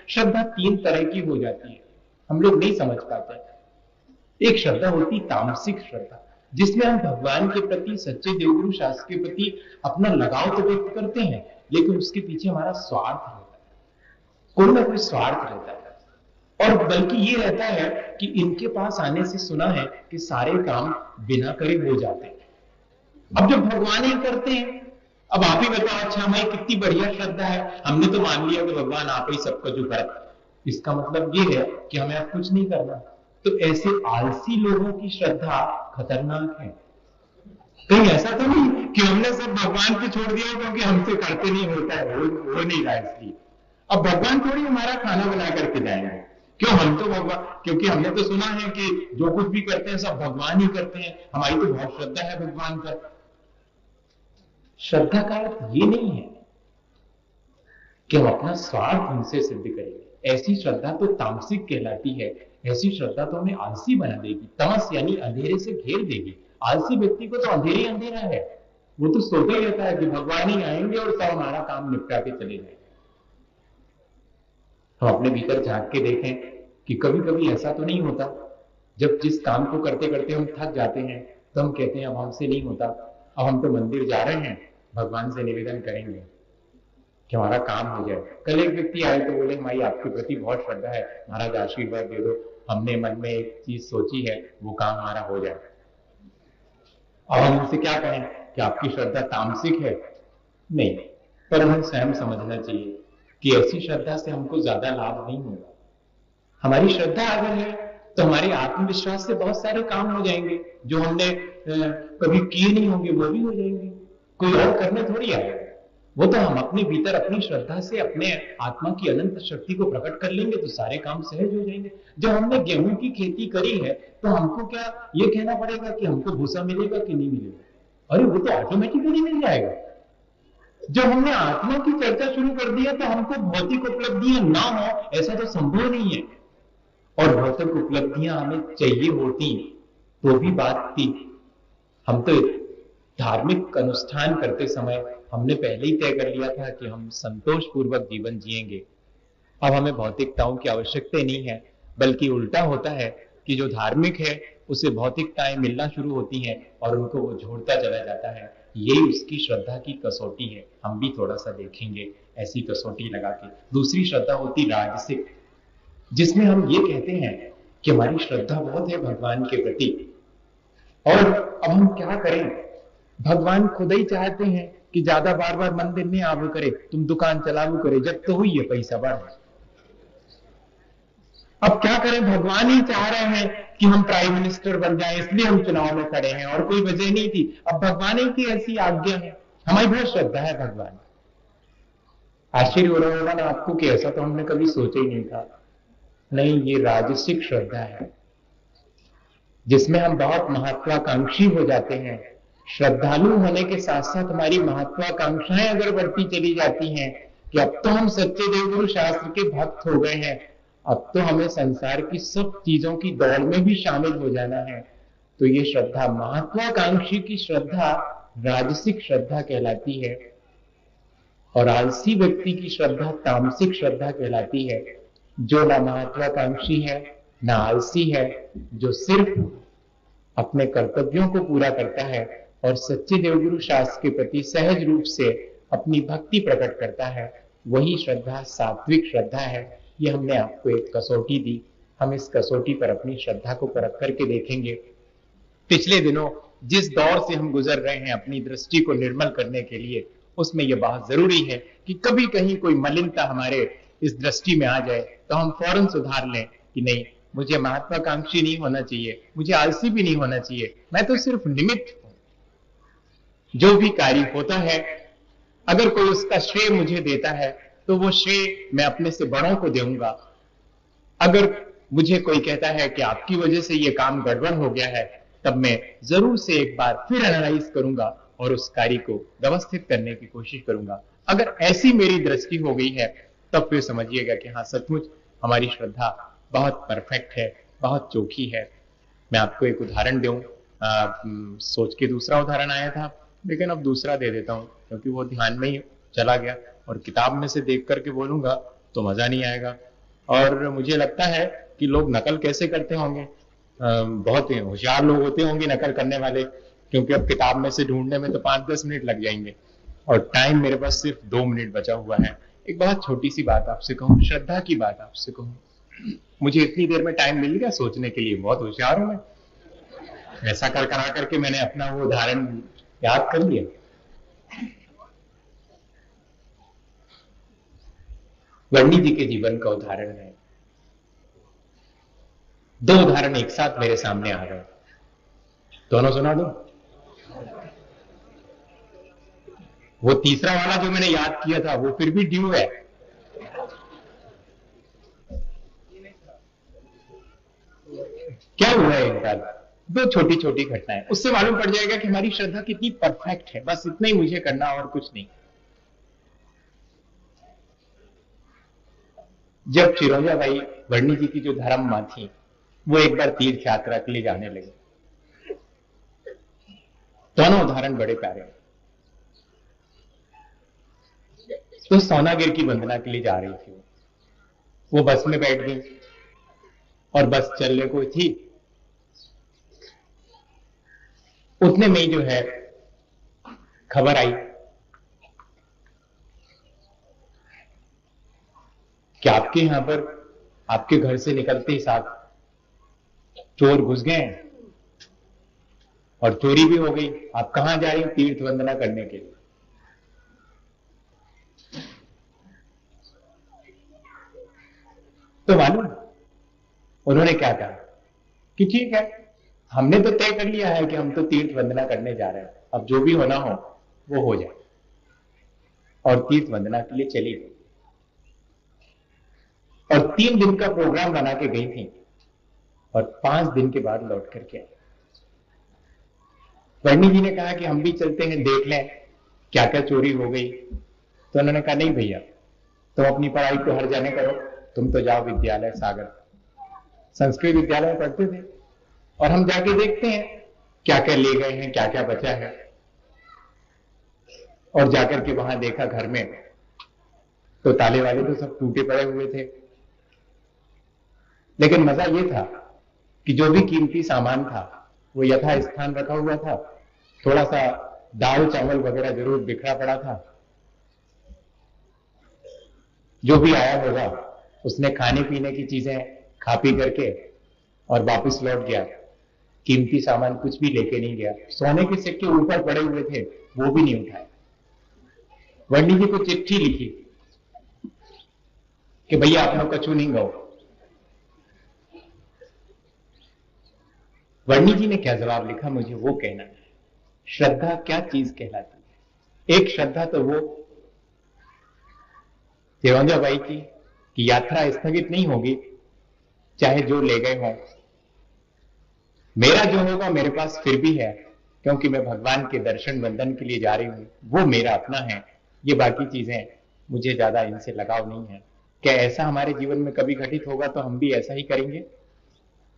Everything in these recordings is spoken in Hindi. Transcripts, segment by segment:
श्रद्धा तीन तरह की हो जाती है, हम लोग नहीं समझ पाते। एक श्रद्धा होती तामसिक श्रद्धा, जिसमें हम भगवान के प्रति, सच्चे देवगुरु शास्त्र के प्रति अपना लगाव तो व्यक्त करते हैं, लेकिन उसके पीछे हमारा स्वार्थ रहता है, कोई ना कोई स्वार्थ रहता है। और बल्कि ये रहता है कि इनके पास आने से सुना है कि सारे काम बिना करे हो जाते हैं। अब जब भगवान ही करते हैं, अब आप ही बताओ, अच्छा हमारी कितनी बढ़िया श्रद्धा है, हमने तो मान लिया कि भगवान आप ही सब कुछ करते, इसका मतलब ये है कि हमें अब कुछ नहीं करना। तो ऐसे आलसी लोगों की श्रद्धा खतरनाक है। कहीं ऐसा तो नहीं कि हमने सब भगवान पे छोड़ दिया क्योंकि हमसे करते नहीं होता है, वो नहीं रहा इसलिए। अब भगवान थोड़ी हमारा खाना बना करके जाएंगे, क्यों? हम तो भगवान, क्योंकि हमने तो सुना है कि जो कुछ भी करते हैं सब भगवान ही करते हैं, हमारी तो बहुत श्रद्धा है भगवान पर। श्रद्धा का अर्थ ये नहीं है कि हम अपना स्वार्थ उनसे सिद्ध करेंगे। ऐसी श्रद्धा तो तामसिक कहलाती है। ऐसी श्रद्धा तो हमें आलसी बना देगी, तमस यानी अंधेरे से घेर देगी। आलसी व्यक्ति को तो अंधेरे अंधेरा है, वो तो सोचता ही रहता है कि भगवान ही आएंगे और सब हमारा काम निपटा के चले जाएंगे। हम अपने भीतर झांक के देखें कि कभी कभी ऐसा तो नहीं होता, जब जिस काम को करते करते हम थक जाते हैं तो हम कहते हैं अब हमसे नहीं होता, अब हम तो मंदिर जा रहे हैं, भगवान से निवेदन करेंगे कि हमारा काम हो जाए। कल एक व्यक्ति आए तो बोले हमारी आपके प्रति बहुत श्रद्धा है, महाराज आशीर्वाद दे दो, हमने मन में एक चीज सोची है, वो काम हमारा हो जाए। अब हम उनसे क्या कहें कि आपकी श्रद्धा तामसिक है? नहीं, पर हमें स्वयं समझना चाहिए कि ऐसी श्रद्धा से हमको ज्यादा लाभ नहीं होगा। हमारी श्रद्धा अगर है तो हमारे आत्मविश्वास से बहुत सारे काम हो जाएंगे, जो हमने कभी किए नहीं होंगे वो भी हो जाएंगे। कोई और करने थोड़ी आएगा, वो तो हम अपने भीतर अपनी श्रद्धा से अपने आत्मा की अनंत शक्ति को प्रकट कर लेंगे तो सारे काम सहज हो जाएंगे। जब हमने गेहूं की खेती करी है तो हमको क्या ये कहना पड़ेगा कि हमको भूसा मिलेगा कि नहीं मिलेगा? अरे वो तो ऑटोमेटिकली मिल जाएगा। जब हमने आत्मा की चर्चा शुरू कर दी है तो हमको भौतिक उपलब्धियां ना हो ऐसा तो संभव नहीं है, और भौतिक उपलब्धियां हमें चाहिए होती तो भी बात थी। हम तो धार्मिक अनुष्ठान करते समय हमने पहले ही तय कर लिया था कि हम संतोष पूर्वक जीवन जिएंगे। अब हमें भौतिकताओं की आवश्यकता नहीं है, बल्कि उल्टा होता है कि जो धार्मिक है उसे भौतिकताएं मिलना शुरू होती हैं और उनको वो छोड़ता चला जाता है। यही उसकी श्रद्धा की कसौटी है। हम भी थोड़ा सा देखेंगे ऐसी कसौटी लगा के। दूसरी श्रद्धा होती राजसिक, जिसमें हम ये कहते हैं कि हमारी श्रद्धा बहुत है भगवान के प्रति, और अब हम क्या करें, भगवान खुद ही चाहते हैं कि ज्यादा बार बार मंदिर में आवो करे, तुम दुकान चलावो करे, जब तो हुई है पैसा बढ़। अब क्या करें, भगवान ही चाह रहे हैं कि हम प्राइम मिनिस्टर बन जाएं, इसलिए हम चुनाव में खड़े हैं, और कोई वजह नहीं थी। अब भगवान ही की ऐसी आज्ञा है, हमारी बहुत श्रद्धा है भगवान। आश्चर्य हो रहा होगा ना आपको कि ऐसा तो हमने कभी सोचा ही नहीं था। नहीं, ये राजसिक श्रद्धा है, जिसमें हम बहुत महत्वाकांक्षी हो जाते हैं। श्रद्धालु होने के साथ साथ हमारी महत्वाकांक्षाएं अगर बढ़ती चली जाती हैं कि अब तो हम सच्चे देवगुरु शास्त्र के भक्त हो गए हैं, अब तो हमें संसार की सब चीजों की दौड़ में भी शामिल हो जाना है, तो ये श्रद्धा, महत्वाकांक्षी की श्रद्धा राजसिक श्रद्धा कहलाती है। और आलसी व्यक्ति की श्रद्धा तामसिक श्रद्धा कहलाती है, जो ना महत्वाकांक्षी है ना आलसी है, जो सिर्फ अपने कर्तव्यों को पूरा करता है और सच्चे देवगुरु शास्त्र के प्रति सहज रूप से अपनी भक्ति प्रकट करता है, वही श्रद्धा सात्विक श्रद्धा है। ये हमने आपको एक कसौटी दी, हम इस कसौटी पर अपनी श्रद्धा को परख करके देखेंगे। पिछले दिनों जिस दौर से हम गुजर रहे हैं अपनी दृष्टि को निर्मल करने के लिए, उसमें यह बहुत जरूरी है कि कभी कहीं कोई मलिनता हमारे इस दृष्टि में आ जाए तो हम फौरन सुधार लें कि नहीं, मुझे महत्वाकांक्षी नहीं होना चाहिए, मुझे आलसी भी नहीं होना चाहिए, मैं तो सिर्फ निमित्त हूं। जो भी कार्य होता है अगर कोई उसका श्रेय मुझे देता है तो वो श्रेय मैं अपने से बड़ों को दूंगा। अगर मुझे कोई कहता है कि आपकी वजह से ये काम गड़बड़ हो गया है, तब मैं जरूर से एक बार फिर एनालाइज करूंगा और उस कार्य को व्यवस्थित करने की कोशिश करूंगा। अगर ऐसी मेरी दृष्टि हो गई है तब फिर समझिएगा कि हाँ, सचमुच हमारी श्रद्धा बहुत परफेक्ट है, बहुत चोखी है। मैं आपको एक उदाहरण दूं, सोच के दूसरा उदाहरण आया था लेकिन अब दूसरा दे देता हूं क्योंकि वो ध्यान में ही चला गया, और किताब में से देख करके बोलूंगा तो मजा नहीं आएगा। और मुझे लगता है कि लोग नकल कैसे करते होंगे, बहुत ही होशियार लोग होते होंगे नकल करने वाले, क्योंकि अब किताब में से ढूंढने में तो 5-10 मिनट लग जाएंगे और टाइम मेरे पास सिर्फ 2 मिनट बचा हुआ है। एक बहुत छोटी सी बात आपसे कहूँ, श्रद्धा की बात आपसे कहूँ, मुझे इतनी देर में टाइम मिल गया सोचने के लिए, बहुत होशियार हूं मैं। ऐसा कर करा करके मैंने अपना वो उदाहरण याद कर लिया। वर्णी जी के जीवन का उदाहरण है। 2 उदाहरण एक साथ मेरे सामने आ गए, दोनों सुना दो। वो तीसरा वाला जो मैंने याद किया था वो फिर भी ड्यू है। क्या हुआ है एक बार, 2 छोटी छोटी घटनाएं, उससे मालूम पड़ जाएगा कि हमारी श्रद्धा कितनी परफेक्ट है। बस इतना ही मुझे करना और कुछ नहीं। जब चिरौंजा बाई वर्णी जी की जो धर्म मां थी, वो एक बार तीर्थ यात्रा के लिए जाने लगे। दोनों उदाहरण बड़े प्यारे हैं। तो सोनागिर की वंदना के लिए जा रही थी, वो बस में बैठ गई और बस चलने को थी, उतने में ही जो है खबर आई कि आपके यहां पर, आपके घर से निकलते ही साथ चोर घुस गए और चोरी भी हो गई। आप कहां जा रही हो? तीर्थ वंदना करने के लिए। तो मालूम उन्होंने क्या कहा कि ठीक है, हमने तो तय कर लिया है कि हम तो तीर्थ वंदना करने जा रहे हैं, अब जो भी होना हो वो हो जाए। और तीर्थ वंदना के लिए चली गई और 3 दिन का प्रोग्राम बना के गई थी और 5 दिन के बाद लौट करके आई। वर्णी जी ने कहा कि हम भी चलते हैं, देख लें क्या क्या चोरी हो गई। तो उन्होंने कहा नहीं भैया, तुम अपनी पढ़ाई तो हर जाने करो, तुम तो जाओ विद्यालय सागर, संस्कृत विद्यालय में पढ़ते थे, और हम जाके देखते हैं क्या क्या ले गए हैं, क्या क्या बचा है। और जाकर के वहां देखा घर में तो ताले वाले तो सब टूटे पड़े हुए थे, लेकिन मजा ये था कि जो भी कीमती सामान था वो यथा स्थान रखा हुआ था। थोड़ा सा दाल चावल वगैरह जरूर बिखरा पड़ा था। जो भी आया होगा उसने खाने पीने की चीजें खा पी करके और वापस लौट गया। कीमती सामान कुछ भी लेके नहीं गया। सोने के सिक्के ऊपर पड़े हुए थे, वो भी नहीं उठाए। वर्णी जी को चिट्ठी लिखी कि भैया अपनों कछु नहीं गो। वर्णी जी ने क्या जवाब लिखा, मुझे वो कहना है। श्रद्धा क्या चीज कहलाती है? एक श्रद्धा तो वो चिरौंजा बाई की कि यात्रा स्थगित नहीं होगी, चाहे जो ले गए हों। मेरा जो होगा मेरे पास फिर भी है, क्योंकि मैं भगवान के दर्शन वंदन के लिए जा रही हूं, वो मेरा अपना है। ये बाकी चीजें मुझे ज्यादा इनसे लगाव नहीं है। क्या ऐसा हमारे जीवन में कभी घटित होगा तो हम भी ऐसा ही करेंगे?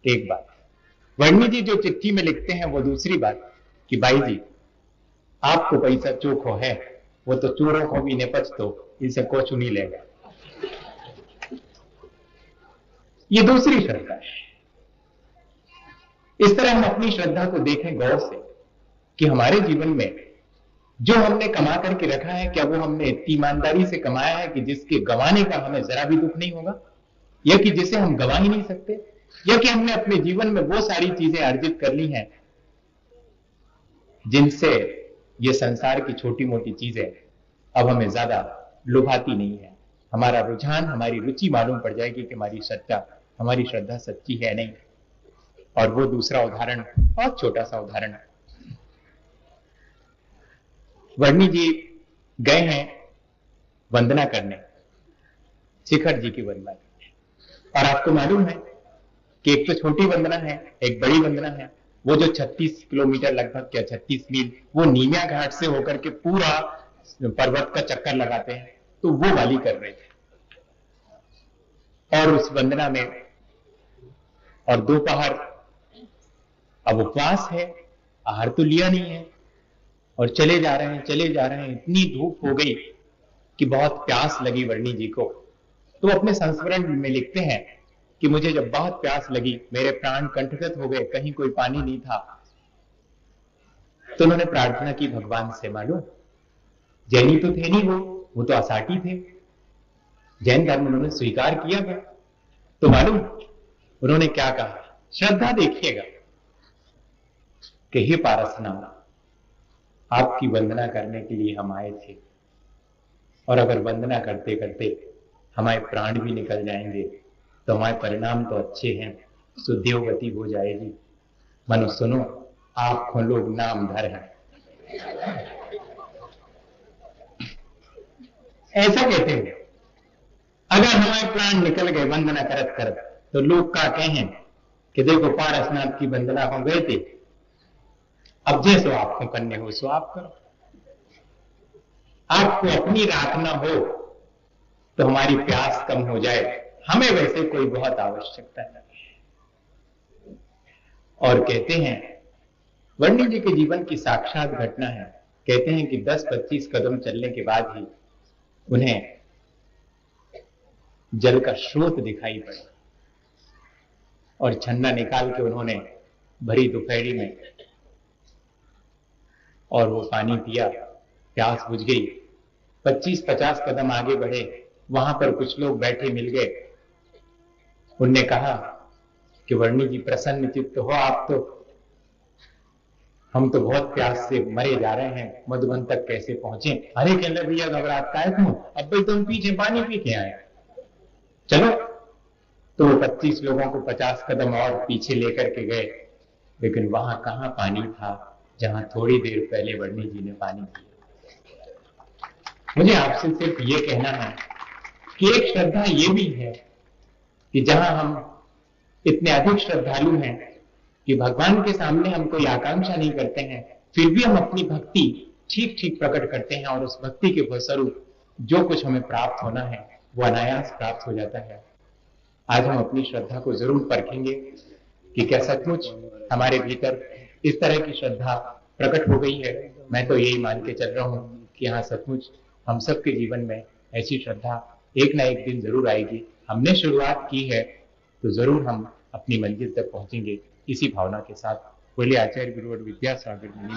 एक बात। वर्णी जी जो चिट्ठी में लिखते हैं वो दूसरी बात कि भाई जी, आपको पैसा चोखो है, वो तो चोरों को भी निपच दो, इसे कुछ नहीं लेगा। ये दूसरी श्रद्धा है। इस तरह हम अपनी श्रद्धा को देखें गौर से कि हमारे जीवन में जो हमने कमा करके रखा है, क्या वो हमने इतनी ईमानदारी से कमाया है कि जिसके गंवाने का हमें जरा भी दुख नहीं होगा, या कि जिसे हम गंवा ही नहीं सकते, या कि हमने अपने जीवन में वो सारी चीजें अर्जित कर ली हैं जिनसे ये संसार की छोटी मोटी चीजें अब हमें ज्यादा लुभाती नहीं है। हमारा रुझान, हमारी रुचि मालूम पड़ जाएगी कि हमारी श्रद्धा सच्ची है नहीं। और वो दूसरा उदाहरण, बहुत छोटा सा उदाहरण, वर्णी जी गए हैं वंदना करने, शिखर जी की वंदना करने। और आपको मालूम है कि एक तो छोटी वंदना है, एक बड़ी वंदना है। वो जो 36 किलोमीटर लगभग, क्या 36 मील, वो नीमिया घाट से होकर के पूरा पर्वत का चक्कर लगाते हैं, तो वो वाली कर रहे थे। और उस वंदना में, और दोपहर, अब उपवास है, आहार तो लिया नहीं है, और चले जा रहे हैं। इतनी धूप हो गई कि बहुत प्यास लगी वर्णी जी को। तो वो अपने संस्मरण में लिखते हैं कि मुझे जब बहुत प्यास लगी, मेरे प्राण कंठगत हो गए, कहीं कोई पानी नहीं था, तो उन्होंने प्रार्थना की भगवान से। मालूम, जैनी तो थे नहीं, वो तो असाटी थे, जैन धर्म उन्होंने स्वीकार किया था। तो मालूम उन्होंने क्या कहा, श्रद्धा देखिएगा कि हे पारसनाथ, आपकी वंदना करने के लिए हम आए थे, और अगर वंदना करते करते हमारे प्राण भी निकल जाएंगे तो हमारे परिणाम तो अच्छे हैं, सुदेवगति हो जाएगी। मनो सुनो, आप खोलो नाम धर है। ऐसा कहते हैं, अगर हमारे प्राण निकल गए वंदना करत करत, तो लोग का कहें कि देखो पारसनाथ की वंदना हो गए थे, अब जैसो आपको करने हो सो आप करो। आपको अपनी राखना हो तो हमारी प्यास कम हो जाए, हमें वैसे कोई बहुत आवश्यकता नहीं है। और कहते हैं, वर्णी जी के जीवन की साक्षात घटना है। कहते हैं कि 10-25 कदम चलने के बाद ही उन्हें जल का स्रोत दिखाई पड़ा, और छन्ना निकाल के उन्होंने भरी दोपहरी में और वो पानी पिया, प्यास बुझ गई। 25-50 कदम आगे बढ़े, वहां पर कुछ लोग बैठे मिल गए। उनने कहा कि वर्णी जी प्रसन्न चित्त हो आप, तो हम तो बहुत प्यास से मरे जा रहे हैं, मधुबन तक कैसे पहुंचे। अरे कहले भैया घबराता है तुम, अब भाई तुम पीछे पानी पी के आए, चलो। तो 25 लोगों को 50 कदम और पीछे लेकर के गए, लेकिन वहां कहां पानी था जहां थोड़ी देर पहले वर्णी जी ने पानी पिया। मुझे आपसे सिर्फ ये कहना है कि एक श्रद्धा ये भी है कि जहां हम इतने अधिक श्रद्धालु हैं कि भगवान के सामने हम कोई आकांक्षा नहीं करते हैं, फिर भी हम अपनी भक्ति ठीक ठीक प्रकट करते हैं, और उस भक्ति के फलस्वरूप जो कुछ हमें प्राप्त होना है वो अनायास प्राप्त हो जाता है। आज हम अपनी श्रद्धा को जरूर परखेंगे कि क्या सचमुच हमारे भीतर इस तरह की श्रद्धा प्रकट हो गई है। मैं तो यही मान के चल रहा हूं कि हाँ, सचमुच हम सबके जीवन में ऐसी श्रद्धा एक ना एक दिन जरूर आएगी। हमने शुरुआत की है तो जरूर हम अपनी मंजिल तक पहुंचेंगे। इसी भावना के साथ बोले आचार्य गुरुवर विद्यासागर मुनि।